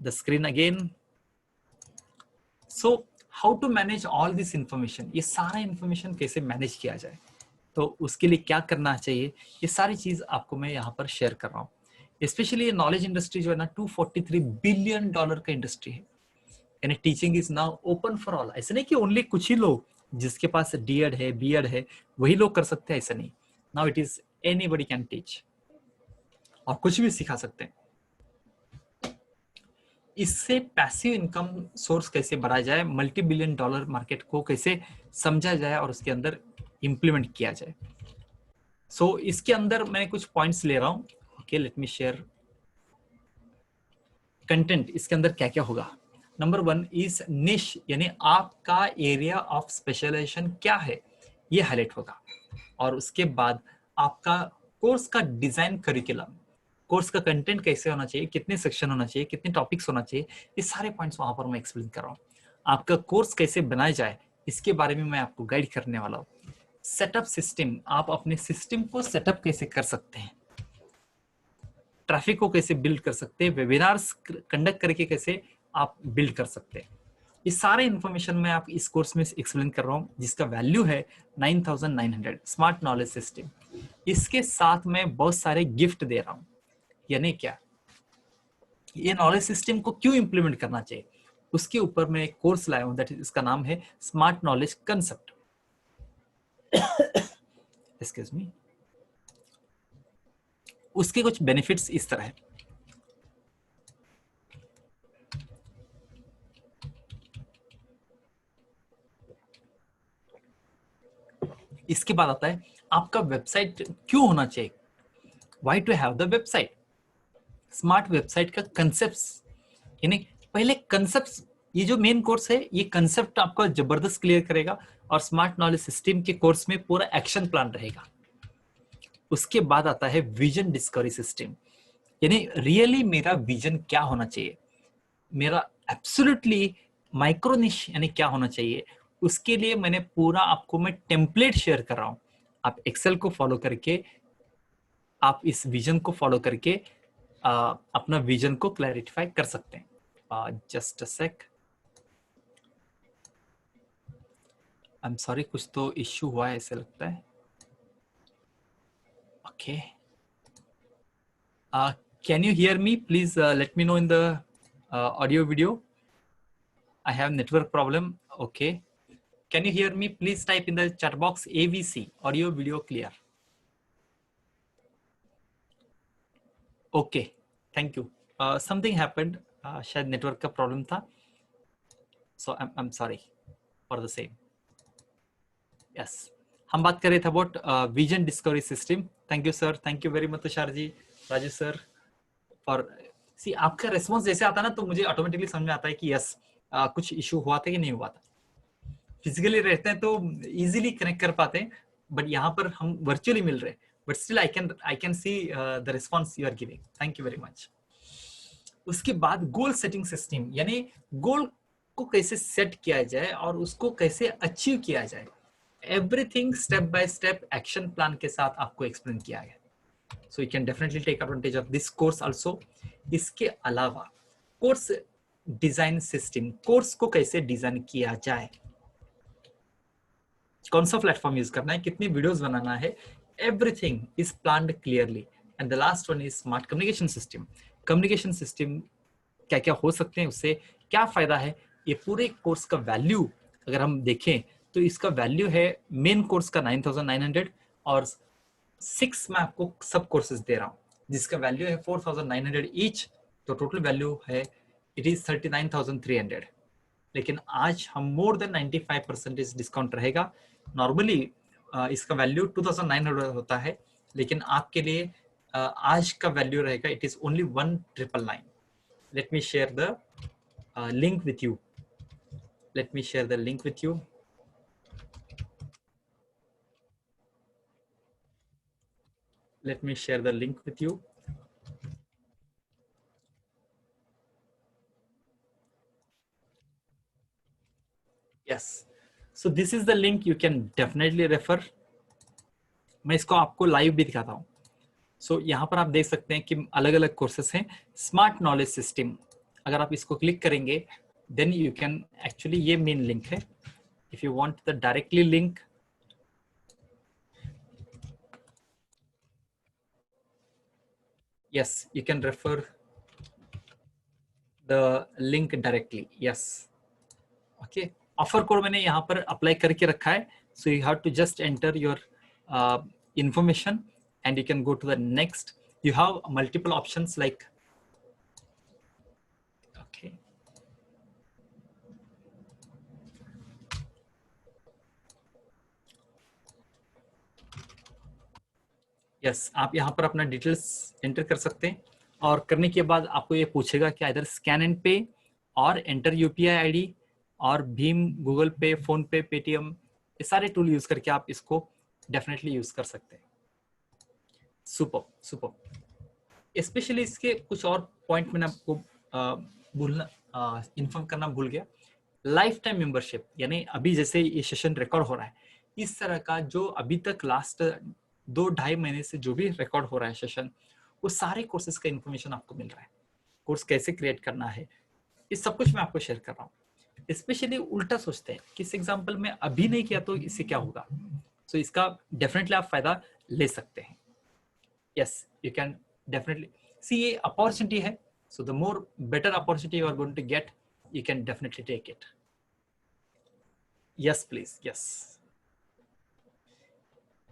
the screen again. So how to manage all this information, ये सारा इंफॉर्मेशन कैसे मैनेज किया जाए, तो उसके लिए क्या करना चाहिए, ये सारी चीज आपको मैं यहाँ पर शेयर कर रहा हूँ। स्पेशली नॉलेज इंडस्ट्री जो है ना, $243 बिलियन का इंडस्ट्री है। यानी teaching is now open for all. ऐसे नहीं कि ओनली कुछ ही लोग जिसके पास डीएड है बीएड है वही लोग कर सकते हैं, ऐसा नहीं। Now it is anybody can teach और कुछ भी सिखा सकते हैं। इससे पैसिव इनकम सोर्स कैसे बढ़ाया जाए, मल्टी बिलियन डॉलर मार्केट को कैसे समझा जाए और उसके अंदर इंप्लीमेंट किया जाए। सो इसके अंदर मैं कुछ पॉइंट्स ले रहा हूं। Okay, let me share content. इसके अंदर क्या क्या होगा। नंबर 1 इज निश, यानी आपका एरिया ऑफ स्पेशलाइजेशन क्या है, ये हाईलाइट होगा। और उसके बाद आपका कोर्स का डिजाइन करिकुलम, कोर्स का कंटेंट कैसे होना चाहिए, कितने सेक्शन होना चाहिए, कितने टॉपिक्स होना चाहिए, ये सारे पॉइंट्स वहां पर मैं एक्सप्लेन कर रहा हूँ। आपका कोर्स कैसे बनाया जाए इसके बारे में मैं आपको गाइड करने वाला हूँ। सेटअप सिस्टम, आप अपने सिस्टम को सेटअप कैसे कर सकते हैं, ट्रैफिक को कैसे बिल्ड कर सकते हैं, वेबिनार्स कंडक्ट करके कैसे आप बिल्ड कर सकते हैं, ये सारे इंफॉर्मेशन मैं आप इस कोर्स में एक्सप्लेन कर रहा हूँ, जिसका वैल्यू है 9900 स्मार्ट नॉलेज सिस्टम। इसके साथ मैं बहुत सारे गिफ्ट दे रहा हूँ। यानी क्या, ये नॉलेज सिस्टम को क्यों इंप्लीमेंट करना चाहिए, उसके ऊपर मैं एक कोर्स लाया हूँ, दैट इज इसका नाम है smart knowledge concept. Excuse me. उसके कुछ बेनिफिट्स इस तरह है। इसके बाद आता है आपका वेबसाइट क्यों होना चाहिए, why to have the website. Smart website का कंसेप्ट, यानी पहले कंसेप्ट, ये जो मेन कोर्स है ये कंसेप्ट आपका जबरदस्त क्लियर करेगा और स्मार्ट नॉलेज सिस्टम के कोर्स में पूरा एक्शन प्लान रहेगा। उसके बाद आता है विजन डिस्कवरी सिस्टम, यानी रियली मेरा विजन क्या होना चाहिए, मेरा एब्सोल्युटली माइक्रोनिश यानी क्या होना चाहिए। उसके लिए मैंने पूरा आपको मैं टेम्पलेट शेयर कर रहा हूं। आप एक्सेल को फॉलो करके, आप इस विजन को फॉलो करके अपना विजन को क्लैरिफाई कर सकते हैं। Just a sec, I am sorry, कुछ तो इश्यू हुआ है ऐसे लगता है। Okay, can you hear me, please let me know in the audio video. I have network problem. Okay. Can you hear me? Please type in the chat box AVC, audio video clear. Okay. Thank you. Something happened. शायद network का problem था. So I'm sorry for the same. Yes. हम बात कर रहे थे about vision discovery system. Thank you sir. Thank you very much Tushar ji, Raju sir for see आपका response जैसे आता है ना तो मुझे ऑटोमेटिकली समझ में आता है कि yes कुछ इशू हुआ था कि नहीं हुआ था। फिजिकली रहते हैं तो इजीली कनेक्ट कर पाते हैं, बट यहाँ पर हम वर्चुअली मिल रहे हैं, but still I can see the response you are giving. Thank you very much. उसके बाद गोल सेटिंग सिस्टम, यानी गोल को कैसे सेट किया जाए और उसको कैसे अचीव किया जाए। Everything step by step action plan के साथ आपको एक्सप्लेन किया है. So you can definitely take advantage of this course also. इसके अलावा कोर्स डिजाइन सिस्टम, कोर्स को कैसे डिजाइन किया जाए, कौन सा प्लेटफॉर्म यूज करना है, कितनी वीडियोस बनाना है, everything is planned clearly. And the last one is smart communication system. Communication system क्या क्या हो सकते हैं, उससे क्या फायदा है, ये पूरे कोर्स का वैल्यू अगर हम देखें तो इसका वैल्यू है मेन कोर्स का 9,900 और 6 में आपको सब कोर्सेज दे रहा हूँ जिसका वैल्यू है 4,900 ईच. तो टोटल वैल्यू है इट इज 39,300. लेकिन आज हम मोर देन 95% डिस्काउंट रहेगा. नॉर्मली इसका वैल्यू 2,900 होता है, लेकिन आपके लिए आज का वैल्यू रहेगा it is only 1,999. Let me share the link with you. Let me share the link with you. Let me share the link with you. Yes. So this is the link you can definitely refer. मैं इसको आपको live भी दिखाता हूँ. सो यहाँ पर आप देख सकते हैं कि अलग अलग कोर्सेस हैं. स्मार्ट नॉलेज सिस्टम, अगर आप इसको क्लिक करेंगे देन यू कैन एक्चुअली, ये मेन लिंक है. If you want the directly link, yes, you can refer the link directly. Yes. Okay. Offer code मैंने यहाँ पर अप्लाई करके रखा है. So you have to just enter your information and you can go to the next. You have multiple options like, okay, yes, आप यहाँ पर अपना डिटेल्स एंटर कर सकते हैं और करने के बाद आपको ये पूछेगा कि इधर स्कैन एंड पे और एंटर यूपीआई आईडी और भीम, गूगल पे, फोन पे, पेटीएम, ये सारे टूल यूज करके आप इसको डेफिनेटली यूज कर सकते हैं. Super super. स्पेशली इसके कुछ और पॉइंट मैंने आपको भूलना इन्फॉर्म करना भूल गया. लाइफ टाइम मेंबरशिप, यानी अभी जैसे ये सेशन रिकॉर्ड हो रहा है, इस तरह का जो अभी तक लास्ट 2-2.5 महीने से जो भी रिकॉर्ड हो रहा है सेशन, वो सारे कोर्सेज का इन्फॉर्मेशन आपको मिल रहा है. कोर्स कैसे क्रिएट करना है, ये सब कुछ मैं आपको शेयर कर रहा हूँ. स्पेशली उल्टा सोचते हैं कि इस एग्जाम्पल में अभी नहीं किया तो इससे क्या होगा. सो इसका डेफिनेटली आप फायदा ले सकते हैं. Yes, you can definitely see a opportunity है. So the more better opportunity you are going to get, you can definitely take it. Yes, please. Yes.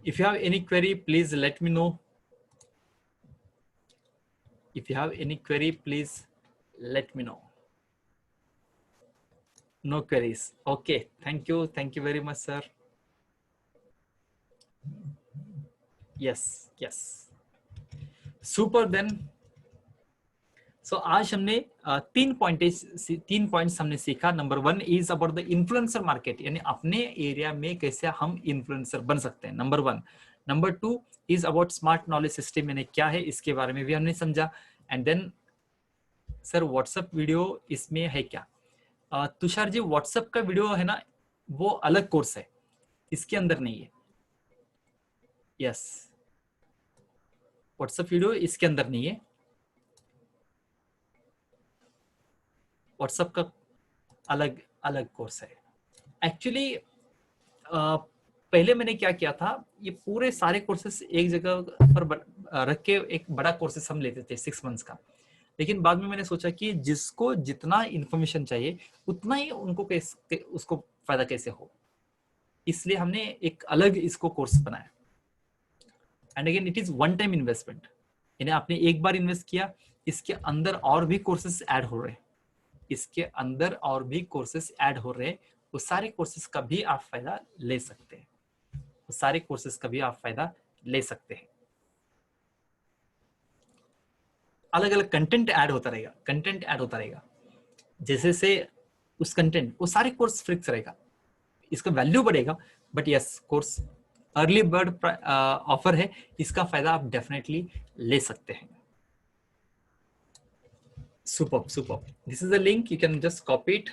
If you have any query, please let me know. If you have any query, please let me know. No queries. Okay. Thank you. Thank you very much, sir. Yes. Yes. Super then. सो आज हमने 3 points हमने सीखा. Number 1 is about the influencer market, यानी अपने area में कैसे हम influencer बन सकते हैं, number 1. Number 2 is about smart knowledge system, यानी क्या है इसके बारे में भी हमने समझा. And then sir WhatsApp video इसमें है क्या? तुषार जी, व्हाट्सएप का वीडियो है ना, वो अलग कोर्स है, इसके अंदर नहीं है. यस, व्हाट्सएप वीडियो इसके अंदर नहीं है. व्हाट्सएप का अलग अलग कोर्स है. एक्चुअली पहले मैंने क्या किया था, ये पूरे सारे कोर्सेस एक जगह पर रख के एक बड़ा कोर्सेस हम लेते थे 6 मंथ्स का. लेकिन बाद में मैंने सोचा कि जिसको जितना इंफॉर्मेशन चाहिए उतना ही उनको उसको फायदा कैसे हो, इसलिए हमने एक अलग इसको कोर्स बनाया. And again it is one time investment, यानी आपने एक बार इन्वेस्ट किया, इसके अंदर और भी कोर्सेस ऐड हो रहे हैं, इसके अंदर और भी कोर्सेस ऐड हो रहे हैं. वो सारे कोर्सेस का भी आप फायदा ले सकते हैं, वो सारे कोर्सेस का भी आप फायदा ले सकते हैं. अलग अलग कंटेंट ऐड होता रहेगा, कंटेंट ऐड होता रहेगा. जैसे से उस कंटेंट, वो सारे कोर्स फिक्स रहेगा, इसका वैल्यू बढ़ेगा. But yes, course early bird offer है, इसका फायदा आप डेफिनेटली ले सकते हैं. Super super. This is the link, you can just copy it.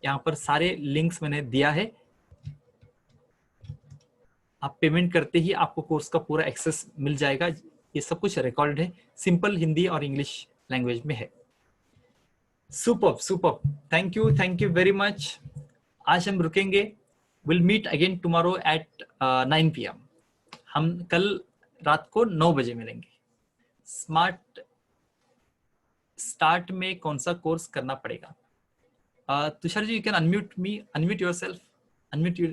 यहाँ पर सारे लिंक्स मैंने दिया है. आप पेमेंट करते ही आपको कोर्स का पूरा एक्सेस मिल जाएगा। ये सब कुछ रिकॉर्ड है, सिंपल हिंदी और इंग्लिश लैंग्वेज में है। Super super, thank you very much. आज हम रुकेंगे, will meet again tomorrow at 9 PM। हम कल रात को 9 बजे मिलेंगे। स्मार्ट स्टार्ट में कौन सा कोर्स करना पड़ेगा? Tushar ji, you can unmute me, unmute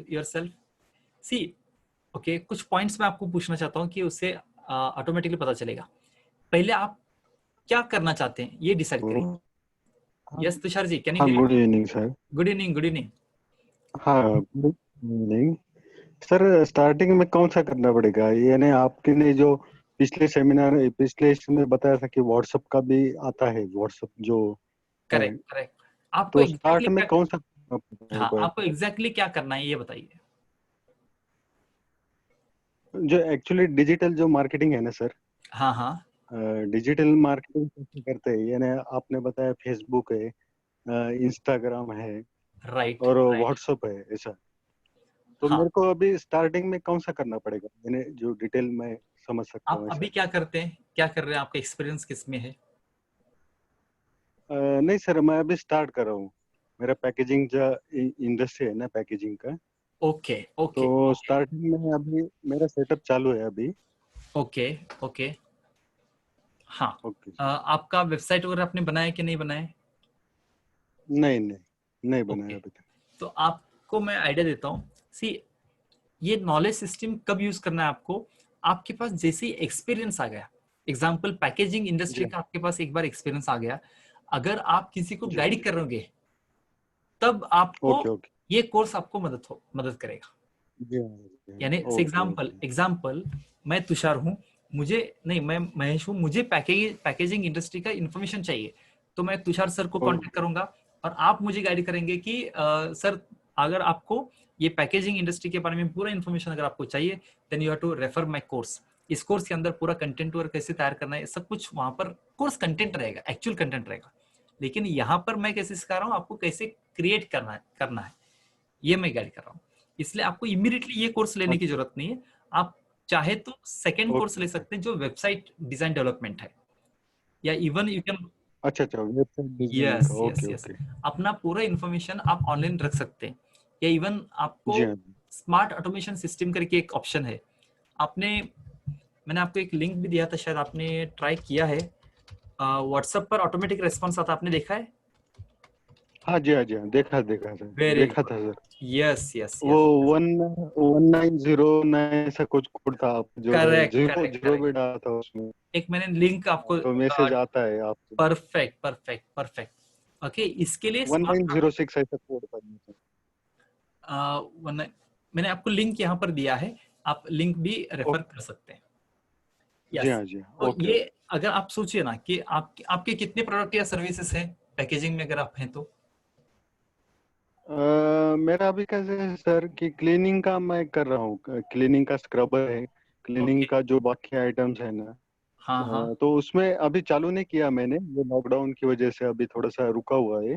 yourself. See, okay, कुछ पॉइंट्स मैं आपको पूछना चाहता हूँ कि उससे ऑटोमेटिकली पता चलेगा। पहले आप क्या करना चाहते हैं ये डिसाइड करिए। Yes Tushar ji, can you हाँ, hear? Good evening sir. Good evening, good evening. हाँ, गुड इवनिंग सर। स्टार्टिंग में कौन सा करना पड़ेगा? यानी आपके ने जो पिछले इसमें बताया था कि व्हाट्सएप का भी आता है, व्हाट्सएप जो है, करेक्ट करेक्ट। आपको तो स्टार्ट एग्जैक्टली में क्या, कौन सा करना पड़ेगा हाँ, एक बार? आपको एग्जैक्टली क्या करना है ये बताइए। जो एक्चुअली डिजिटल जो मार्केटिंग है ना सर, हाँ हाँ। डिजिटल मार्केटिंग कैसे करते हैं? यानी आपने बताया फेसबुक है, इंस्टाग्राम है राइट और राइट। व्हाट्सएप है, ऐसा। तो हाँ, मेरे को अभी स्टार्टिंग में कौन सा करना पड़ेगा, यानी जो डिटेल में समझ सकता आप हूँ अभी ऐसा? क्या करते हैं, क्या कर रहे हैं, आपका एक्सपीरियंस किस में है? नहीं सर, मैं अभी स्टार्ट कर रहा हूँ। मेरा पैकेजिंग जो इंडस्ट्री है ना, पैकेजिंग का, ओके ओके तो ओके स्टार्टिंग में अभी मेरा सेटअप चालू है अभी। Okay okay. हाँ, ओके। आपका वेबसाइट वगैरह आपने बनाया कि नहीं बनाया? नहीं नहीं, नहीं बनाया ओके, अभी तक। तो आपको मैं आइडिया देता हूँ। सी, ये नॉलेज सिस्टम कब यूज करना है आपको? आपके पास जैसे ही एक्सपीरियंस आ गया, एग्जाम्पल पैकेजिंग इंडस्ट्री जी का आपके पास एक बार एक्सपीरियंस आ गया, अगर आप किसी को जी गाइड जी। करोगे तब आपको ओके ओके। ये कोर्स आपको मदद करेगा। जी हाँ, जी हाँ, यानी ओके एग्जाम्पल ओके। एग्जाम्पल मैं तुषार हूँ, मुझे नहीं, मैं महेश हूँ, मुझे पैकेजिंग इंडस्ट्री का इंफॉर्मेशन चाहिए, तो मैं तुषार सर को कांटेक्ट ओके करूंगा और आप मुझे गाइड करेंगे कि सर, अगर आपको ये पैकेजिंग इंडस्ट्री के बारे में पूरा इन्फॉर्मेशन अगर आपको चाहिए, then you have to refer my course. इस कोर्स के अंदर पूरा कंटेंट और कैसे तैयार करना है सब कुछ वहां पर कोर्स कंटेंट रहेगा, एक्चुअल कंटेंट रहेगा। लेकिन यहाँ पर मैं कैसे सिखा रहा हूँ आपको, कैसे क्रिएट करना है, ये मैं गाइड कर रहा हूँ। इसलिए आपको इमीडिएटली ये कोर्स लेने की जरूरत नहीं है। आप चाहे तो सेकंड कोर्स ओके ले ओके। सकते हैं जो वेबसाइट डिजाइन डेवलपमेंट है, या इवन यू कैन, अच्छा अच्छा, वेबसाइट डिजाइनिंग यस का, यस ओके यस, ओके। अपना पूरा इंफॉर्मेशन आप ऑनलाइन रख सकते हैं। या इवन आपको जी हाँ जी। स्मार्ट ऑटोमेशन सिस्टम करके एक ऑप्शन है, आपने, मैंने आपको एक लिंक भी दिया था, शायद आपने ट्राई किया है। व्हाट्सएप पर ऑटोमेटिक रेस्पॉन्स आता, आपने देखा है? हाँ जी, हाँ जी, हाँ, देखा देखा सर, वेरी देखा गुड, था सर। यस यस वो यस। 1909 ऐसा कुछ कोड था, आप जो correct zero correct zero correct. भी डाला था उसमें। एक मैंने लिंक आपको, तो मैसेज आता है आपको। Perfect perfect perfect. ओके, इसके लिए स्मार्ट, 1906 ऐसा कोड था मुझे। मैंने आपको लिंक यहाँ पर दिया है, आप लिंक भी रेफर ओके। कर सकते हैं। जी यस, हाँ जी हाँ, तो ओके ये, ओके। अगर आप सोचिए ना कि आपके कितने प्रोडक्ट या सर्विसेज हैं पैकेजिंग में, अगर आप हैं तो? मेरा अभी कैसे है सर कि क्लीनिंग का मैं कर रहा हूँ, क्लीनिंग का स्क्रबर है, क्लीनिंग ओके, का जो बाकी आइटम्स है ना, हाँ हाँ। तो उसमें अभी चालू नहीं किया मैंने, ये लॉकडाउन की वजह से अभी थोड़ा सा रुका हुआ है।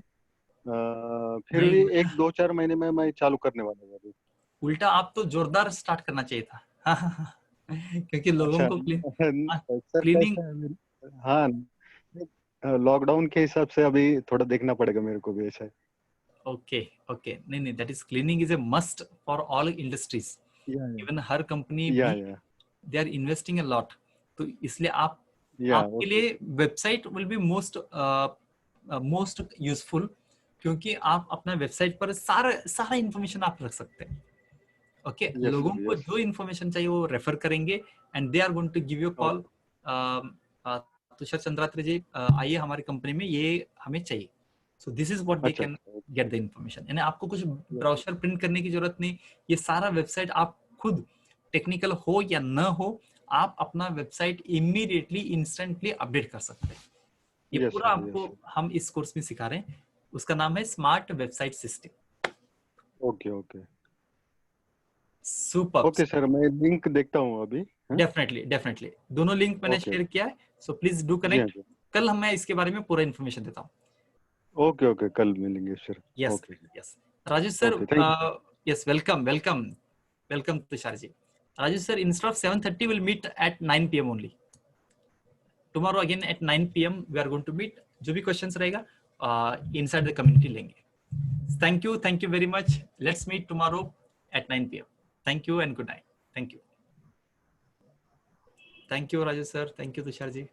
फिर नहीं, भी उल्टा, एक दो चार महीने में मैं चालू करने वाला हूँ अभी। उल्टा आप तो जोरदार स्टार्ट करना चाहिए था। हाँ हाँ हाँ। क्योंकि लोगों अच्छा। को सर क्लीनिंग, कैसा है हाँ, लॉकडाउन के हिसाब से अभी थोड़ा देखना पड़ेगा मेरे को भी, ऐसा है। ओके ओके, नहीं नहीं, that is, cleaning is a must for all industries. या इवन हर कंपनी या भी, या they are investing a lot. तो इसलिए आप, या आपके ओके। लिए website will be most most useful, क्योंकि आप अपना वेबसाइट पर सारा सारा इंफॉर्मेशन आप रख सकते हैं। ओके, यस लोगों सर, को यस। जो इंफॉर्मेशन चाहिए वो रेफर करेंगे, and they are going to give you call, okay Tushar Chandratri ji, आइए हमारी कंपनी में, ये हमें चाहिए। So this is what they अच्छा कैन अच्छा। Get the information. यानी आपको कुछ यस ब्राउजर प्रिंट करने की जरूरत नहीं, ये सारा वेबसाइट आप खुद, टेक्निकल हो या न हो, आप अपना वेबसाइट इमीडिएटली इंस्टेंटली अपडेट कर सकते हैं। ये यस पूरा सर, आपको यस सर। हम इस कोर्स में सिखा रहे हैं, उसका नाम है smart website system. Okay okay. Super. Okay sir, मैं लिंक देखता हूँ अभी। हाँ। डेफिनेटली डेफिनेटली, दोनों लिंक मैंने ओके। शेयर किया है, सो प्लीज डू जी हाँ कनेक्ट। जी। कल हम, मैं इसके बारे में पूरा इन्फॉर्मेशन देता हूँ। ओके ओके, कल मिलेंगे sir. Yes okay. Yes, Rajesh sir, okay, thank you sir. Yes, welcome welcome, welcome Tushar ji. Rajesh sir, instead of 7:30, we'll meet at 9 p.m. only. Tomorrow again at 9 p.m. we are going to meet. जो भी questions रहेगा inside the community लेंगे. Thank you very much. Let's meet tomorrow at 9 p.m. Thank you and good night. Thank you. Thank you, Rajesh sir. Thank you, Tushar ji.